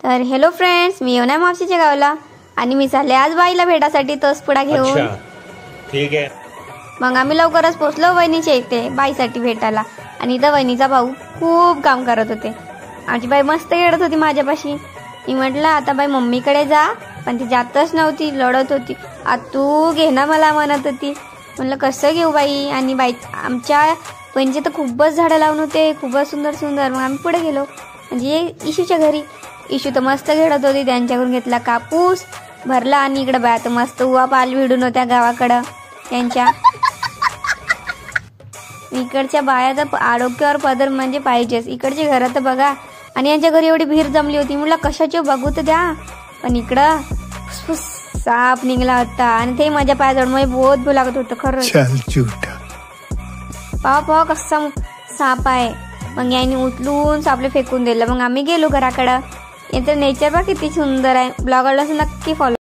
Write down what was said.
तर hello friends, मी येऊन आहे मावशीच्या गावाला आणि मी चालले आज बाईला भेटासाठी तोसपुडा घेऊन. अच्छा, ठीक आहे. मग आम्ही लवकरच पोहोचलो वहिनीच्या इथे बाईसाठी भेटायला. आणि इथं वहिनीचा भाऊ खूप काम करत होते. आमची बाई मस्त खेळत होती माझ्यापाशी. मी म्हटलं आता बाई मम्मीकडे जा, पण ती जातच नव्हती, लढत होती. आ तू घे ना मला म्हणत होती. म्हणलं कसं घेऊ बाई. आणि बाई आमच्या वहिनीचे तर खूपच झाडं लावून होते, खूपच सुंदर सुंदर. मग आम्ही पुढे गेलो म्हणजे इशूच्या घरी. इशू तर मस्त खेळत होती, त्यांच्याकडून घेतला कापूस भरला. आणि इकडे बाया तर मस्त उवा पाल भिडून होत्या गावाकडं त्यांच्या. इकडच्या बाया तर आरोग्यावर पदर म्हणजे पाहिजेच. इकडची घरं तर बघा. आणि यांच्या घरी एवढी भीड जमली होती. म्हणलं कशाची बघू तर द्या. पण इकडं साप निघला होता आणि ते माझ्या पायाजवळ मला बहुत भू लागत होतं खरं. पाहा कसा साप आहे. मग यांनी उचलून सापले फेकून दिलं. मग आम्ही गेलो घराकडं. याचं नेचर बघ किती सुंदर आहे. ब्लॉगरला नक्की फॉलो